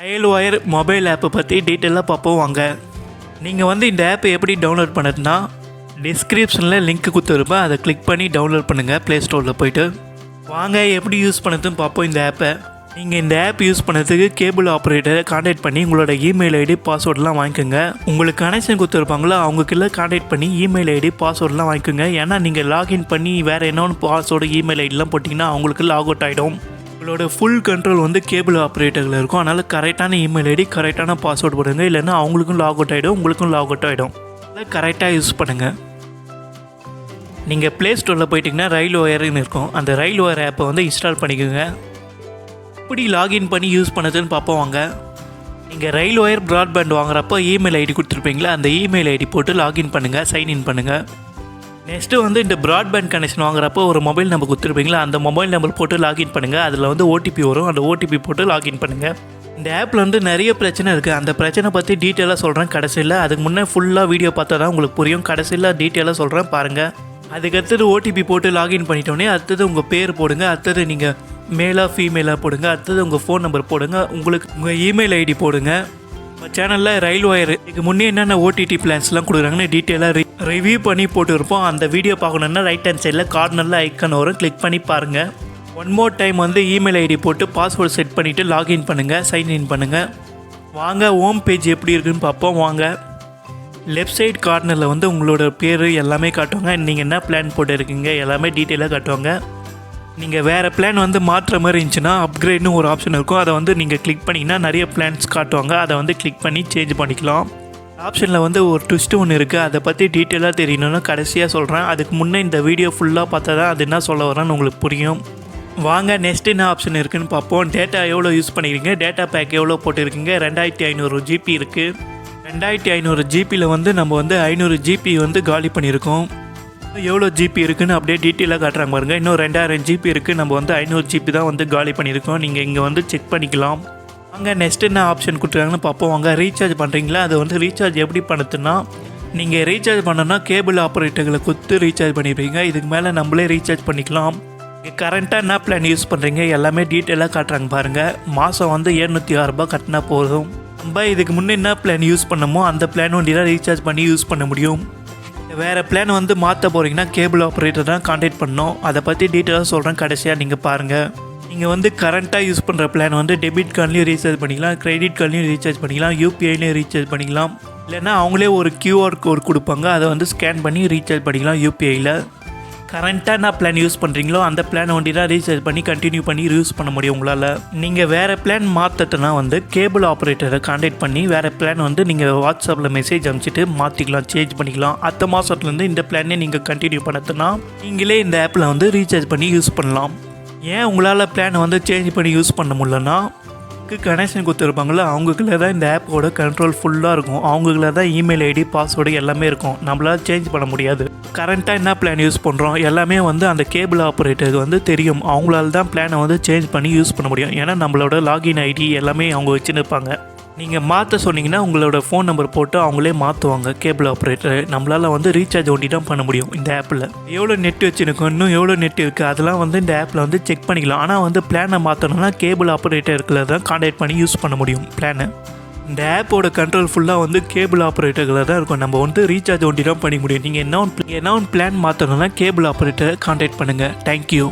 ரயில்வயர் mobile ஆப்பை பற்றி டீட்டெயிலாக பார்ப்போம் வாங்க. நீங்கள் வந்து இந்த ஆப்பை எப்படி டவுன்லோட் பண்ணுறதுனா டிஸ்கிரிப்ஷனில் லிங்க் கொடுத்துருப்பேன், அதை கிளிக் பண்ணி டவுன்லோட் பண்ணுங்கள் ப்ளே ஸ்டோரில் போய்ட்டு. வாங்க எப்படி யூஸ் பண்ணுறதுன்னு பார்ப்போம் இந்த ஆப்பை. நீங்கள் இந்த ஆப் யூஸ் பண்ணுறதுக்கு கேபிள் ஆப்ரேட்டரை கான்டாக்ட் பண்ணி உங்களோட இமெயில் ஐடி பாஸ்வேர்டெலாம் வாங்கிக்கோங்க. உங்களுக்கு கனெக்ஷன் கொடுத்துருப்பாங்களோ அவங்கக்கிட்ட கான்டாக்ட் பண்ணி இமெயில் ஐடி பாஸ்வேர்டெலாம் வாங்கிக்கோங்க. ஏன்னா நீங்கள் லாகின் பண்ணி வேறு என்னொன்று பாஸ்வேர்டு இமெயில் ஐடிலாம் போட்டிங்கன்னா அவங்களுக்கு லாக் அவுட் ஆகிடும். உங்களோட ஃபுல் கண்ட்ரோல் வந்து கேபிள் ஆப்ரேட்டரில் இருக்கும். அதனால் கரெக்டான இமெயில் ஐடி கரெக்டான பாஸ்வேர்டு போடுங்க, இல்லைன்னா அவங்களுக்கும் லாக் அவுட் ஆகிடும், உங்களுக்கும் லாக் அவுட் ஆகிடும். அதை கரெக்டாக யூஸ் பண்ணுங்கள். நீங்கள் ப்ளே ஸ்டோரில் போயிட்டிங்கன்னா ரயில்வயர்னு இருக்கும், அந்த ரயில்வயர் ஆப்பை வந்து இன்ஸ்டால் பண்ணிக்கோங்க. எப்படி லாகின் பண்ணி யூஸ் பண்ணதுன்னு பார்ப்போம் வாங்க. நீங்கள் ரயில்வயர் ப்ராட்பேண்ட் வாங்குறப்போ இமெயில் ஐடி கொடுத்துருப்பீங்களா, அந்த இமெயில் ஐடி போட்டு லாகின் பண்ணுங்கள், சைன்இன் பண்ணுங்கள். நெக்ஸ்ட்டு வந்து இந்த ப்ராட்பேண்ட் கனெக்ஷன் வாங்குறப்போ ஒரு மொபைல் நம்பர் கொடுத்துருப்பீங்களா, அந்த மொபைல் நம்பர் போட்டு லாகின் பண்ணுங்கள். அதில் வந்து ஓடிபி வரும், அந்த ஓடிபி போட்டு லாகின் பண்ணுங்கள். இந்த ஆப்பில் வந்து நிறைய பிரச்சனை இருக்குது, அந்த பிரச்சனை பற்றி டீட்டெயிலாக சொல்கிறேன் கடைசியில். அதுக்கு முன்னே ஃபுல்லாக வீடியோ பார்த்தா தான் உங்களுக்கு புரியும், கடைசியில் டீட்டெயிலாக சொல்கிறேன் பாருங்கள். அதுக்கடுத்தது ஓடிபி போட்டு லாகின் பண்ணிட்டோன்னே அடுத்தது உங்கள் பேர் போடுங்க, அடுத்தது நீங்கள் மேலாக ஃபீமேலாக போடுங்க, அடுத்தது உங்கள் ஃபோன் நம்பர் போடுங்க, உங்களுக்கு உங்கள் இமெயில் ஐடி போடுங்க. நம்ம சேனலில் ரயில்வயர் இதுக்கு முன்னே என்னென்ன ஓடிடி பிளான்ஸ்லாம் கொடுக்குறாங்கன்னு டீட்டெயிலாக ரிவ்யூ பண்ணி போட்டுருப்போம். அந்த வீடியோ பார்க்கணுன்னா ரைட் ஹேண்ட் சைடில் கார்னரில் ஐக்கான் வரும், கிளிக் பண்ணி பாருங்கள். ஒன் மோர் டைம் வந்து இமெயில் ஐடி போட்டு பாஸ்வேர்டு செட் பண்ணிவிட்டு லாகின் பண்ணுங்கள், சைன்இன் பண்ணுங்கள். வாங்க ஹோம் பேஜ் எப்படி இருக்குதுன்னு பார்ப்போம் வாங்க. லெஃப்ட் சைட் கார்னரில் வந்து உங்களோட பேர் எல்லாமே காட்டுவாங்க, நீங்கள் என்ன பிளான் போட்டுருக்கீங்க எல்லாமே டீட்டெயிலாக காட்டுவாங்க. நீங்கள் வேறு பிளான் வந்து மாற்றுற மாதிரி இருந்துச்சுன்னா அப்கிரேட்னு ஒரு ஆப்ஷன் இருக்கும், அதை வந்து நீங்கள் கிளிக் பண்ணிங்கன்னா நிறைய பிளான்ஸ் காட்டுவாங்க, அதை வந்து கிளிக் பண்ணி சேஞ்ச் பண்ணிக்கலாம். ஆப்ஷனில் வந்து ஒரு ட்விஸ்ட்டு ஒன்று இருக்குது, அதை பற்றி டீட்டெயிலாக தெரியணும்னு கடைசியாக சொல்கிறேன். அதுக்கு முன்னே இந்த வீடியோ ஃபுல்லாக பார்த்தா தான் அது என்ன சொல்ல வரேன்னு உங்களுக்கு புரியும். வாங்க நெக்ஸ்ட் என்ன ஆப்ஷன் இருக்குதுன்னு பார்ப்போம். டேட்டா எவ்வளோ யூஸ் பண்ணிக்கிறீங்க, டேட்டா பேக் எவ்வளோ போட்டிருக்கீங்க. 2500 GB இருக்குது. 2500 ஜிபியில் வந்து நம்ம வந்து 500 GB வந்து காலி பண்ணியிருக்கோம். எவ்வளோ ஜிபி இருக்குதுன்னு அப்படியே டீட்டெயிலாக காட்டுறாங்க பாருங்கள். இன்னும் 2000 GB இருக்குது, நம்ம வந்து 500 GB தான் வந்து காலி பண்ணியிருக்கோம். நீங்கள் இங்கே வந்து செக் பண்ணிக்கலாம். அங்கே நெக்ஸ்ட் என்ன ஆப்ஷன் கொடுத்துருக்காங்கன்னு பார்ப்போம் வாங்க. ரீசார்ஜ் பண்ணுறீங்களா, அது வந்து ரீசார்ஜ் எப்படி பண்ணுறதுன்னா நீங்கள் ரீசார்ஜ் பண்ணோன்னா கேபிள் ஆப்ரேட்டர்களை கொடுத்து ரீசார்ஜ் பண்ணிடுவீங்க. இதுக்கு மேலே நம்மளே ரீசார்ஜ் பண்ணிக்கலாம். நீங்கள் கரண்ட்டாக என்ன பிளான் யூஸ் பண்ணுறீங்க எல்லாமே டீட்டெயிலாக காட்டுறாங்க பாருங்கள். மாதம் வந்து 706 ரூபாய் கட்டினா போதும். நம்ம இதுக்கு முன்னே என்ன பிளான் யூஸ் பண்ணமோ அந்த பிளான் வண்டி தான் ரீசார்ஜ் பண்ணி யூஸ் பண்ண முடியும். வேறு பிளான் வந்து மாற்ற போகிறீங்கன்னா கேபிள் ஆப்ரேட்டர் தான் கான்டாக்ட் பண்ணணும். அதை பற்றி டீட்டெயிலாக சொல்கிறேன் கடைசியாக நீங்கள் பாருங்கள். நீங்கள் வந்து கரண்ட்டாக யூஸ் பண்ணுற பிளான் வந்து டெபிட் கார்ட்லேயும் ரீசார்ஜ் பண்ணிக்கலாம், கிரெடிட் கார்ட்லேயும் ரீசார்ஜ் பண்ணிக்கலாம், யூபிஐலையும் ரீசார்ஜ் பண்ணிக்கலாம். இல்லைன்னா அவங்களே ஒரு QR கோட் கொடுப்பாங்க, அதை வந்து ஸ்கேன் பண்ணி ரீசார்ஜ் பண்ணிக்கலாம் யூபிஐயில். கரண்ட்டாக என்ன பிளான் யூஸ் பண்ணுறீங்களோ அந்த பிளான் வண்டி தான் ரீசார்ஜ் பண்ணி கண்டினியூ பண்ணி யூஸ் பண்ண முடியும் உங்களால். நீங்கள் வேறு பிளான் மாற்றட்டுனா வந்து கேபிள் ஆப்ரேட்டரை கான்டாக்ட் பண்ணி வேறு பிளான் வந்து நீங்கள் வாட்ஸ்அப்பில் மெசேஜ் அனுப்பிச்சிட்டு மாற்றிக்கலாம், சேஞ்ச் பண்ணிக்கலாம். அடுத்த மாதத்துலேருந்து இந்த பிளானே நீங்கள் கண்டினியூ பண்ணதுன்னா நீங்களே இந்த ஆப்பில் வந்து ரீசார்ஜ் பண்ணி யூஸ் பண்ணலாம். ஏன் உங்களால் பிளான் வந்து சேஞ்ச் பண்ணி யூஸ் பண்ண முடியலன்னா கனெக்ஷன் கொடுத்துருப்பாங்களோ அவங்களுக்குள்ள தான் இந்த ஆப்போட கண்ட்ரோல் ஃபுல்லாக இருக்கும், அவங்களுக்குள்ள தான் இமெயில் ஐடி பாஸ்வேர்டு எல்லாமே இருக்கும், நம்மளால் சேஞ்ச் பண்ண முடியாது. கரண்ட்டாக என்ன பிளான் யூஸ் பண்ணுறோம் எல்லாமே வந்து அந்த கேபிள் ஆப்ரேட்டருக்கு வந்து தெரியும், அவங்களால தான் பிளானை வந்து சேஞ்ச் பண்ணி யூஸ் பண்ண முடியும். ஏன்னா நம்மளோட லாகின் ஐடி எல்லாமே அவங்க வச்சுன்னு இருப்பாங்க. நீங்கள் மாற்ற சொன்னீங்கன்னா உங்களோட ஃபோன் நம்பர் போட்டு அவங்களே மாற்றுவாங்க கேபிள் ஆப்ரேட்டர். நம்மளால் வந்து ரீசார்ஜ் ஒண்டி தான் பண்ண முடியும் இந்த ஆப்பில். எவ்வளோ நெட் வச்சுருக்கோம், இன்னும் எவ்வளோ நெட் இருக்குது, அதெல்லாம் வந்து இந்த ஆப்பில் வந்து செக் பண்ணிக்கலாம். ஆனால் வந்து பிளானை மாற்றணும்னா கேபிள் ஆப்ரேட்டருக்குள்ள தான் கான்டாக்ட் பண்ணி யூஸ் பண்ண முடியும் பிளானை. இந்த ஆப்போட கண்ட்ரோல் ஃபுல்லாக வந்து கேபிள் ஆப்ரேட்டர்களில் தான் இருக்கும், நம்ம வந்து ரீசார்ஜ் ஒண்டி தான் பண்ண முடியும். நீங்கள் என்ன பிளான் மாற்றணும்னா கேபிள் ஆப்ரேட்டரை கான்டாக்ட் பண்ணுங்கள். தேங்க்யூ.